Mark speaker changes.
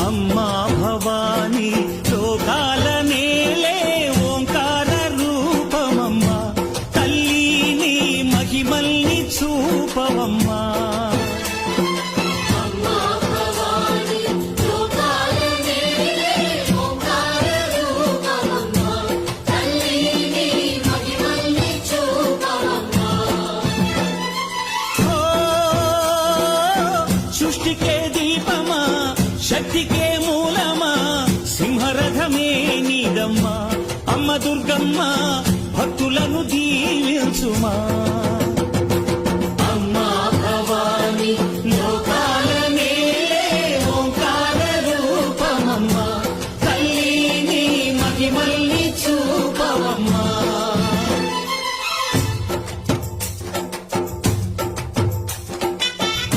Speaker 1: అమ్మా భవాని లోకాల నేలే ఓంకార రూపమమ్మా, తల్లిని మహిమల్ని చూపవమ్మా. సృష్టికే దీపమా, శక్తికే మూలమా, సింహరథమే నీదమ్మా. అమ్మ దుర్గమ్మ భక్తులను దీవించుమా.